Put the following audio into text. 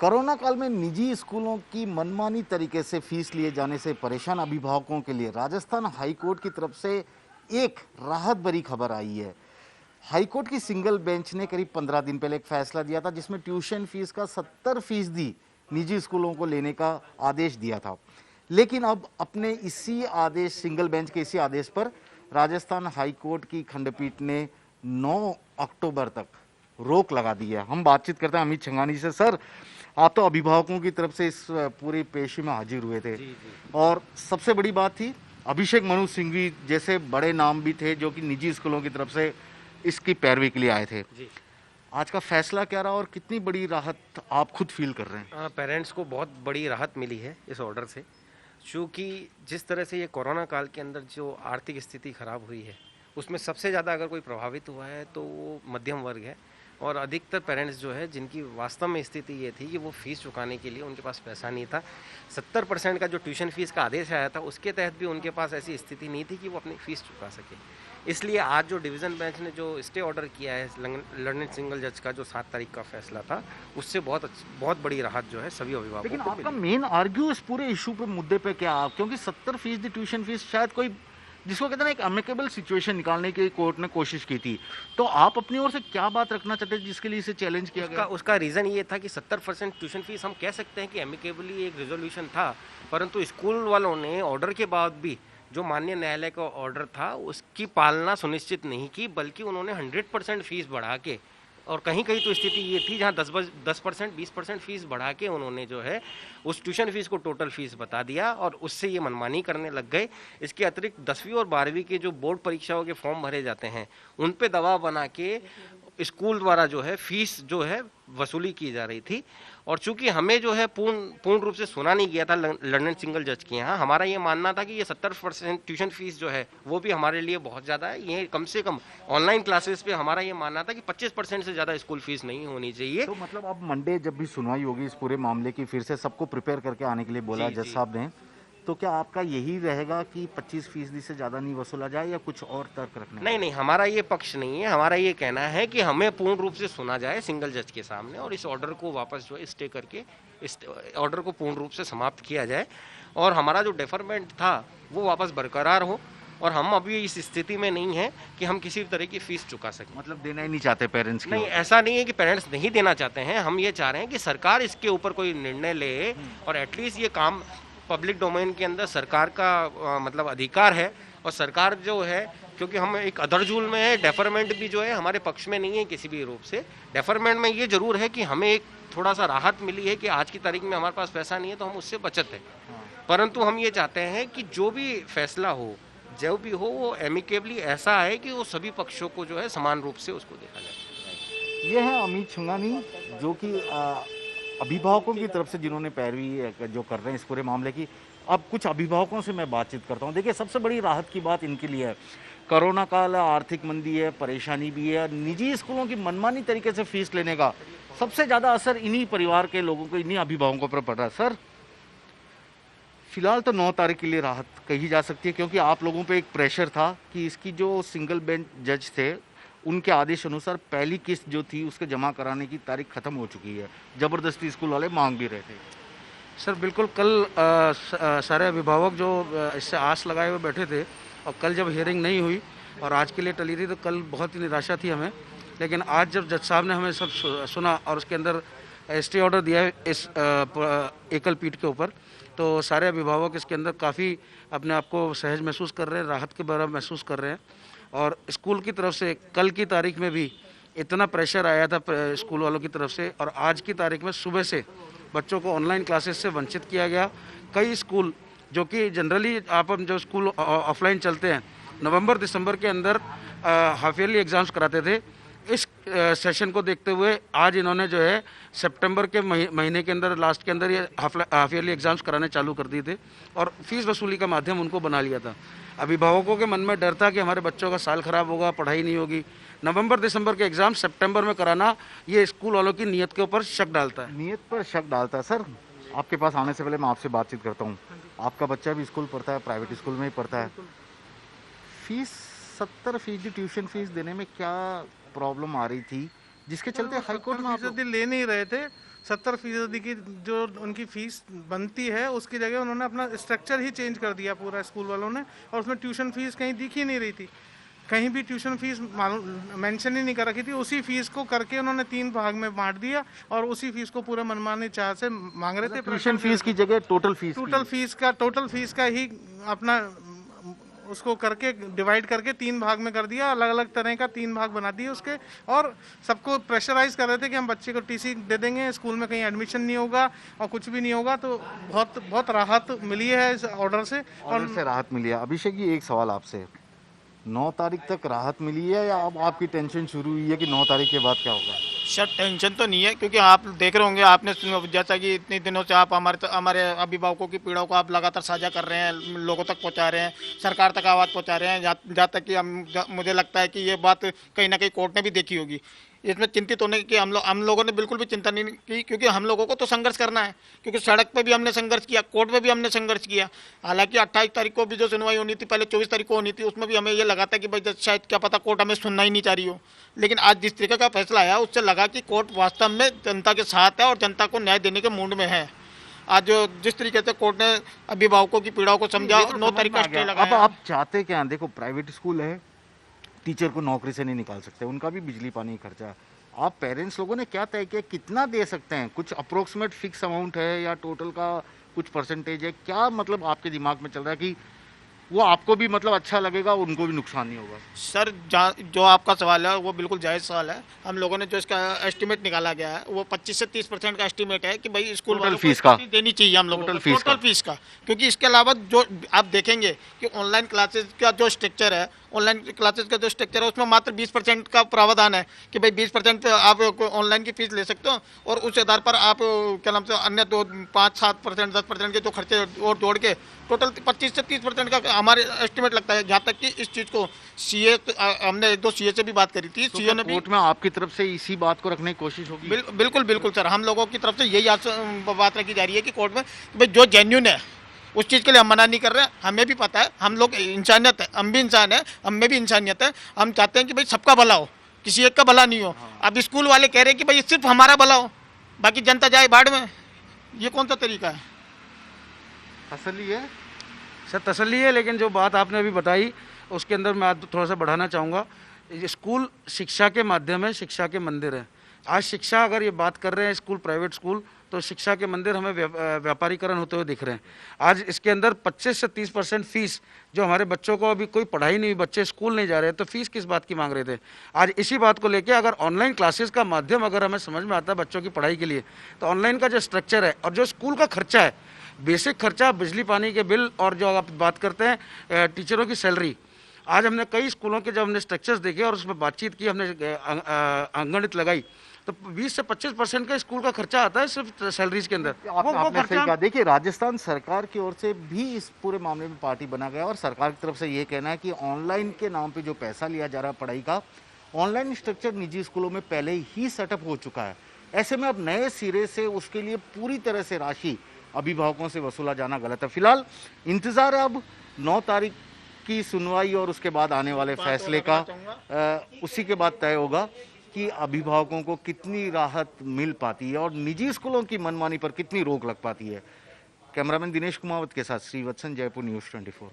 Corona काल में निजी स्कूलों की मनमानी तरीके से फीस लिए जाने से परेशान अभिभावकों के लिए राजस्थान हाईकोर्ट की तरफ से एक राहत भरी खबर आई है। हाईकोर्ट की सिंगल बेंच ने करीब 15 दिन पहले एक फैसला दिया था जिसमें ट्यूशन फीस का 70% निजी स्कूलों को लेने का आदेश दिया था। लेकिन अब अपने इसी आदेश सिंगल बेंच के इसी आदेश पर राजस्थान हाईकोर्ट की खंडपीठ ने 9 अक्टूबर तक रोक लगा दी है। हम बातचीत करते हैं अमित छंगानी से। सर, आप तो अभिभावकों की तरफ से इस पूरी पेशी में हाजिर हुए थे। जी। और सबसे बड़ी बात थी, अभिषेक मनु सिंघवी जैसे बड़े नाम भी थे जो कि निजी स्कूलों की तरफ से इसकी पैरवी के लिए आए थे। जी। आज का फैसला क्या रहा और कितनी बड़ी राहत आप खुद फील कर रहे हैं? पेरेंट्स को बहुत बड़ी राहत मिली है इस ऑर्डर से, क्योंकि जिस तरह से ये कोरोना काल के अंदर जो आर्थिक स्थिति खराब हुई है उसमें सबसे ज़्यादा अगर कोई प्रभावित हुआ है तो वो मध्यम वर्ग है। और अधिकतर पेरेंट्स जो है जिनकी वास्तव में स्थिति ये थी कि वो फीस चुकाने के लिए उनके पास पैसा नहीं था। 70% का जो ट्यूशन फीस का आदेश आया था उसके तहत भी उनके पास ऐसी स्थिति नहीं थी कि वो अपनी फीस चुका सके। इसलिए आज जो डिवीज़न बेंच ने जो स्टे ऑर्डर किया है लर्निंग सिंगल जज का, जो 7 तारीख का फैसला था, उससे बहुत बड़ी राहत जो है सभी अभिभावकों लेकिन को आपका मिली। मेन आर्ग्यू इस पूरे इशू पे मुद्दे पे क्या आप, क्योंकि 70% ट्यूशन फीस शायद कोई जिसको कहते हैं ना एक अमिकेबल सिचुएशन निकालने की कोर्ट ने कोशिश की थी, तो आप अपनी ओर से क्या बात रखना चाहते थे जिसके लिए इसे चैलेंज किया गया? उसका रीज़न ये था कि 70% ट्यूशन फीस हम कह सकते हैं कि एमिकेबली एक रेजोल्यूशन था, परंतु स्कूल वालों ने ऑर्डर के बाद भी जो माननीय न्यायालय का ऑर्डर था उसकी पालना सुनिश्चित नहीं की, बल्कि उन्होंने 100% फीस बढ़ा के, और कहीं कहीं तो स्थिति ये थी जहाँ 10% 20% फीस बढ़ा के उन्होंने जो है उस ट्यूशन फीस को टोटल फीस बता दिया और उससे ये मनमानी करने लग गए। इसके अतिरिक्त 10वीं और 12वीं के जो बोर्ड परीक्षाओं के फॉर्म भरे जाते हैं उन पे दबाव बना के स्कूल द्वारा जो है फीस जो है वसूली की जा रही थी। और चूंकि हमें जो है पूर्ण रूप से सुना नहीं गया था लर्निंग सिंगल जज के यहाँ, हमारा ये मानना था कि ये 70% ट्यूशन फीस जो है वो भी हमारे लिए बहुत ज़्यादा है। ये कम से कम ऑनलाइन क्लासेस पे हमारा ये मानना था कि 25% से ज़्यादा स्कूल फीस नहीं होनी चाहिए। तो मतलब अब मंडे जब भी सुनवाई होगी इस पूरे मामले की, फिर से सबको प्रिपेयर करके आने के लिए बोला जज साहब ने, तो क्या आपका यही रहेगा कि 25% से ज़्यादा नहीं वसूला जाए या कुछ और तर्क रखने? नहीं, हमारा ये पक्ष नहीं है। हमारा ये कहना है कि हमें पूर्ण रूप से सुना जाए सिंगल जज के सामने और इस ऑर्डर को वापस जो है स्टे करके इस ऑर्डर को पूर्ण रूप से समाप्त किया जाए और हमारा जो डेफरमेंट था वो वापस बरकरार हो। और हम अभी इस स्थिति में नहीं है कि हम किसी तरह की फीस चुका सकें। मतलब देना ही नहीं चाहते पेरेंट्स की? नहीं, ऐसा नहीं है कि पेरेंट्स नहीं देना चाहते हैं। हम ये चाह रहे हैं कि सरकार इसके ऊपर कोई निर्णय ले और एटलीस्ट ये काम पब्लिक डोमेन के अंदर सरकार का मतलब अधिकार है। और सरकार जो है, क्योंकि हम एक अदरजुल में है, डेफरमेंट भी जो है हमारे पक्ष में नहीं है किसी भी रूप से। डेफरमेंट में ये जरूर है कि हमें एक थोड़ा सा राहत मिली है कि आज की तारीख में हमारे पास पैसा नहीं है तो हम उससे बचत है। परंतु हम ये चाहते हैं कि जो भी फैसला हो, जो भी हो, वो एमिकेबली ऐसा है कि वो सभी पक्षों को जो है समान रूप से उसको देखा जाए। ये है अमित छंगानी जो कि अभिभावकों की तरफ से जिन्होंने पैरवी जो कर रहे हैं इस पूरे मामले की। अब कुछ अभिभावकों से मैं बातचीत करता हूँ। देखिए, सबसे बड़ी राहत की बात इनके लिए है, कोरोना काल है, आर्थिक मंदी है, परेशानी भी है, निजी स्कूलों की मनमानी तरीके से फीस लेने का सबसे ज़्यादा असर इन्हीं परिवार के लोगों को, इन्हीं अभिभावकों पर पड़ रहा है। सर, फिलहाल तो 9 तारीख के लिए राहत कही जा सकती है, क्योंकि आप लोगों पे एक प्रेशर था कि इसकी जो सिंगल बेंच जज थे उनके आदेश अनुसार पहली किस्त जो थी उसके जमा कराने की तारीख खत्म हो चुकी है। जबरदस्ती स्कूल वाले मांग भी रहे थे। सर बिल्कुल, कल सारे अभिभावक जो इससे आस लगाए हुए बैठे थे और कल जब हियरिंग नहीं हुई और आज के लिए टली थी तो कल बहुत ही निराशा थी हमें। लेकिन आज जब जज साहब ने हमें सब सुना और उसके अंदर स्टे ऑर्डर दिया है इस एकल पीठ के ऊपर, तो सारे अभिभावक इसके अंदर काफ़ी अपने आप को सहज महसूस कर रहे हैं, राहत के बराबर महसूस कर रहे हैं। और स्कूल की तरफ से कल की तारीख में भी इतना प्रेशर आया था स्कूल वालों की तरफ से, और आज की तारीख में सुबह से बच्चों को ऑनलाइन क्लासेस से वंचित किया गया। कई स्कूल जो कि जनरली आप जो स्कूल ऑफलाइन चलते हैं नवंबर दिसंबर के अंदर हाफ ईयरली एग्ज़ाम्स कराते थे, इस सेशन को देखते हुए आज इन्होंने जो है सितंबर के महीने के अंदर लास्ट के अंदर ये हाफ ईयरली एग्ज़ाम्स कराने चालू कर दिए थे और फीस वसूली का माध्यम उनको बना लिया था। अभिभावकों के मन में डर था कि हमारे बच्चों का साल खराब होगा, पढ़ाई नहीं होगी। नवंबर दिसंबर के एग्ज़ाम सितंबर में कराना ये स्कूल वालों की नीयत के ऊपर शक डालता है। नीयत पर शक डालता है। सर, आपके पास आने से पहले मैं आपसे बातचीत करता हूँ। आपका बच्चा भी स्कूल पढ़ता है, प्राइवेट स्कूल में ही पढ़ता है। फीस 70% ट्यूशन फीस देने में क्या प्रॉब्लम आ रही थी जिसके चलते हाईकोर्ट में आप ले नहीं रहे थे? 70% की जो उनकी फीस बनती है उसकी जगह उन्होंने अपना स्ट्रक्चर ही चेंज कर दिया पूरा स्कूल वालों ने, और उसमें ट्यूशन फीस कहीं दिख ही नहीं रही थी, कहीं भी ट्यूशन फीस मेंशन ही नहीं कर रखी थी। उसी फीस को करके उन्होंने 3 भाग में बांट दिया और उसी फीस को पूरे मनमाने चाह से मांग रहे थे। ट्यूशन फीस की जगह टोटल फीस का ही अपना उसको करके डिवाइड करके 3 भाग में कर दिया, अलग अलग तरह का 3 भाग बना दिए उसके, और सबको प्रेशराइज कर रहे थे कि हम बच्चे को टीसी दे देंगे, स्कूल में कहीं एडमिशन नहीं होगा और कुछ भी नहीं होगा। तो बहुत राहत मिली है इस ऑर्डर से। ऑर्डर से राहत मिली है। अभिषेक जी, एक सवाल आपसे, 9 तारीख तक राहत मिली है या अब आपकी टेंशन शुरू हुई है कि 9 तारीख के बाद क्या होगा? सर टेंशन तो नहीं है, क्योंकि आप देख रहे होंगे, आपने जैसा कि इतने दिनों से आप हमारे अभिभावकों की पीड़ाओं को आप लगातार साझा कर रहे हैं, लोगों तक पहुंचा रहे हैं, सरकार तक आवाज़ पहुंचा रहे हैं, जहाँ तक कि मुझे लगता है कि ये बात कहीं ना कहीं कोर्ट ने भी देखी होगी। इसमें चिंतित होने की हम लोगों ने बिल्कुल भी चिंता नहीं की, क्योंकि हम लोगों को तो संघर्ष करना है, क्योंकि सड़क पे भी हमने संघर्ष किया, कोर्ट में भी हमने संघर्ष किया। हालांकि 28 तारीख को भी जो सुनवाई होनी थी, पहले 24 तारीख को होनी थी, उसमें भी हमें ये लगा था कि भाई शायद क्या पता कोर्ट हमें सुनना ही नहीं चाह रही हो। लेकिन आज जिस तरीके का फैसला आया उससे लगा कि कोर्ट वास्तव में जनता के साथ है और जनता को न्याय देने के मूड में है। आज जो जिस तरीके से कोर्ट ने अभिभावकों की पीड़ाओं को समझा, 9 तारीख का स्टे अब लगाया। आप चाहते क्या हैं? देखो, प्राइवेट स्कूल है, टीचर को नौकरी से नहीं निकाल सकते, उनका भी बिजली पानी खर्चा है। आप पेरेंट्स लोगों ने क्या तय किया, कितना दे सकते हैं? कुछ अप्रोक्सीमेट फिक्स अमाउंट है या टोटल का कुछ परसेंटेज है? क्या मतलब आपके दिमाग में चल रहा है कि वो आपको भी मतलब अच्छा लगेगा, उनको भी नुकसान नहीं होगा? सर जो आपका सवाल है वो बिल्कुल जायज़ सवाल है। हम लोगों ने जो इसका एस्टीमेट निकाला गया है वो 25 से 30% का एस्टीमेट है कि भाई स्कूल वालों फीस को का देनी चाहिए हम लोगों को, टोटल फीस का। क्योंकि इसके अलावा जो आप देखेंगे कि ऑनलाइन क्लासेस का जो स्ट्रक्चर है, ऑनलाइन क्लासेस का जो स्ट्रक्चर है उसमें मात्र 20% का प्रावधान है कि भाई 20% पे आप ऑनलाइन की फीस ले सकते हो, और उस आधार पर आप क्या नाम से अन्य 5-7%, 10% के जो खर्चे और जोड़ के टोटल 25 से 30% का हमारे एस्टिमेट लगता है। जहाँ तक कि इस चीज़ को सीए, हमने 1-2 सीए से भी बात करी थी, तो सीए ने भी कोर्ट में आपकी तरफ से इसी बात को रखने की कोशिश होगी? बिल्कुल सर, हम लोगों की तरफ से यही बात रखी जा रही है कि कोर्ट में भाई जो जेन्युइन है उस चीज़ के लिए हम मना नहीं कर रहे हैं। हमें भी पता है, हम लोग इंसानियत है, हम भी इंसान है, हम में भी इंसानियत है। हम चाहते हैं कि भाई सबका भला हो, किसी एक का भला नहीं हो। अब स्कूल वाले कह रहे हैं कि भाई सिर्फ हमारा भला हो, बाकी जनता जाए बाढ़ में। ये कौन सा तरीका है? असली है सर, तसल्ली है, लेकिन जो बात आपने अभी बताई उसके अंदर मैं थोड़ा सा बढ़ाना चाहूँगा। स्कूल शिक्षा के माध्यम है, शिक्षा के मंदिर है। आज शिक्षा अगर ये बात कर रहे हैं स्कूल, प्राइवेट स्कूल, तो शिक्षा के मंदिर हमें व्यापारीकरण होते हुए दिख रहे हैं। आज इसके अंदर 25 से 30% फीस, जो हमारे बच्चों को अभी कोई पढ़ाई नहीं हुई, बच्चे स्कूल नहीं जा रहे, तो फीस किस बात की मांग रहे थे? आज इसी बात को लेकर अगर ऑनलाइन क्लासेस का माध्यम अगर हमें समझ में आता है बच्चों की पढ़ाई के लिए, तो ऑनलाइन का जो स्ट्रक्चर है और जो स्कूल का खर्चा है, बेसिक खर्चा, बिजली पानी के बिल, और जो आप बात करते हैं टीचरों की सैलरी, आज हमने कई स्कूलों के जब हमने स्ट्रक्चर्स देखे और उसमें बातचीत की, हमने अंगणित लगाई, तो 20 से 25% का स्कूल का खर्चा आता है सिर्फ सैलरीज के अंदर। आपने सही कहा। देखिए, राजस्थान सरकार की ओर से भी इस पूरे मामले में पार्टी बना गया और सरकार की तरफ से ये कहना है कि ऑनलाइन के नाम पे जो पैसा लिया जा रहा है पढ़ाई का, ऑनलाइन स्ट्रक्चर निजी स्कूलों में पहले ही सेटअप हो चुका है। ऐसे में अब नए सिरे से उसके लिए पूरी तरह से राशि अभिभावकों से वसूला जाना गलत है। फिलहाल इंतजार है अब 9 तारीख की सुनवाई और उसके बाद आने वाले फैसले का। उसी के बाद तय होगा कि अभिभावकों को कितनी राहत मिल पाती है और निजी स्कूलों की मनमानी पर कितनी रोक लग पाती है। कैमरामैन दिनेश कुमावत के साथ श्रीवत्सन, जयपुर न्यूज़ 24।